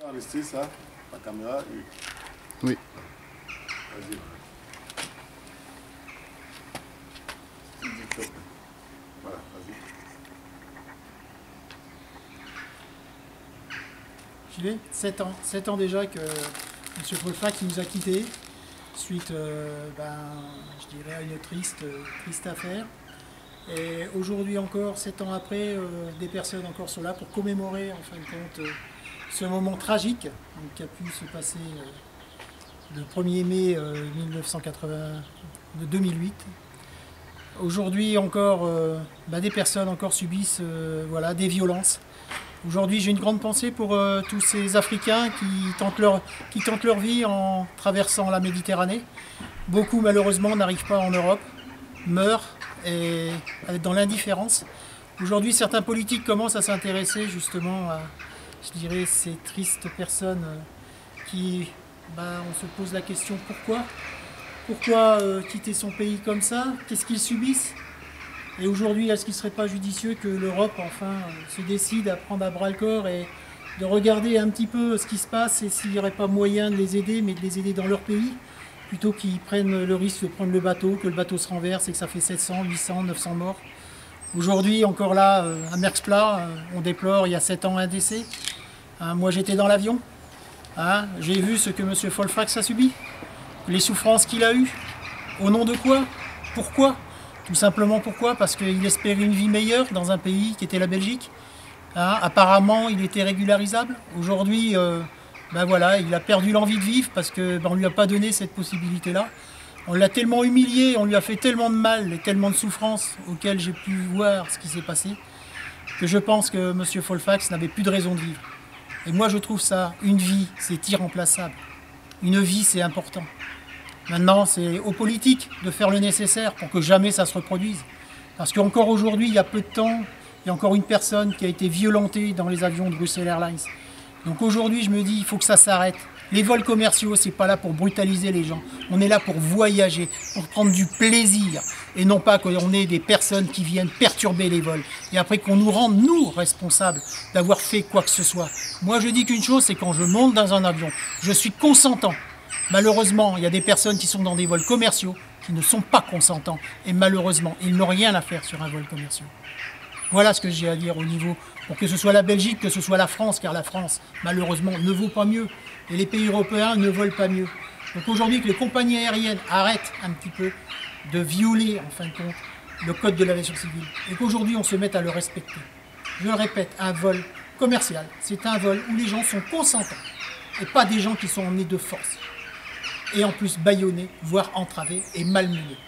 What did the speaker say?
Enregistrer ça, la caméra. Oui. Vas-y. Voilà, vas-y. J'y vais. 7 ans. 7 ans déjà que M. Folfax nous a quittés suite, je dirais, à une triste affaire. Et aujourd'hui encore, 7 ans après, des personnes encore sont là pour commémorer en fin de compte ce moment tragique donc, qui a pu se passer le 1er mai 2008. Aujourd'hui encore, des personnes encore subissent des violences. Aujourd'hui, j'ai une grande pensée pour tous ces Africains qui tentent leur vie en traversant la Méditerranée. Beaucoup, malheureusement, n'arrivent pas en Europe, meurent et dans l'indifférence. Aujourd'hui, certains politiques commencent à s'intéresser justement à, je dirais, ces tristes personnes qui, on se pose la question pourquoi ? Pourquoi quitter son pays comme ça? Qu'est-ce qu'ils subissent? Et aujourd'hui, est-ce qu'il ne serait pas judicieux que l'Europe, enfin, se décide à prendre à bras-le-corps et de regarder un petit peu ce qui se passe et s'il n'y aurait pas moyen de les aider, mais de les aider dans leur pays, plutôt qu'ils prennent le risque de prendre le bateau, que le bateau se renverse et que ça fait 700, 800, 900 morts. Aujourd'hui, encore là, à Merckx-Plat, on déplore il y a 7 ans un décès. Moi, j'étais dans l'avion. J'ai vu ce que M. Folfax a subi, les souffrances qu'il a eues. Au nom de quoi? Pourquoi? Tout simplement pourquoi? Parce qu'il espérait une vie meilleure dans un pays qui était la Belgique. Apparemment, il était régularisable. Aujourd'hui, il a perdu l'envie de vivre parce qu'on ne lui a pas donné cette possibilité-là. On l'a tellement humilié, on lui a fait tellement de mal et tellement de souffrances auxquelles j'ai pu voir ce qui s'est passé, que je pense que M. Folfax n'avait plus de raison de vivre. Et moi, je trouve ça, une vie, c'est irremplaçable. Une vie, c'est important. Maintenant, c'est aux politiques de faire le nécessaire pour que jamais ça se reproduise. Parce qu'encore aujourd'hui, il y a peu de temps, il y a encore une personne qui a été violentée dans les avions de Bruxelles Airlines. Donc aujourd'hui, je me dis, il faut que ça s'arrête. Les vols commerciaux, c'est pas là pour brutaliser les gens. On est là pour voyager, pour prendre du plaisir. Et non pas qu'on ait des personnes qui viennent perturber les vols. Et après qu'on nous rende, nous, responsables d'avoir fait quoi que ce soit. Moi, je dis qu'une chose, c'est quand je monte dans un avion, je suis consentant. Malheureusement, il y a des personnes qui sont dans des vols commerciaux qui ne sont pas consentants. Et malheureusement, ils n'ont rien à faire sur un vol commercial. Voilà ce que j'ai à dire au niveau, pour que ce soit la Belgique, que ce soit la France, car la France, malheureusement, ne vaut pas mieux. Et les pays européens ne volent pas mieux. Donc aujourd'hui, que les compagnies aériennes arrêtent un petit peu de violer, en fin de compte, le code de l'aviation civile. Et qu'aujourd'hui, on se mette à le respecter. Je le répète, un vol commercial, c'est un vol où les gens sont consentants. Et pas des gens qui sont emmenés de force. Et en plus bâillonnés, voire entravés et malmenés.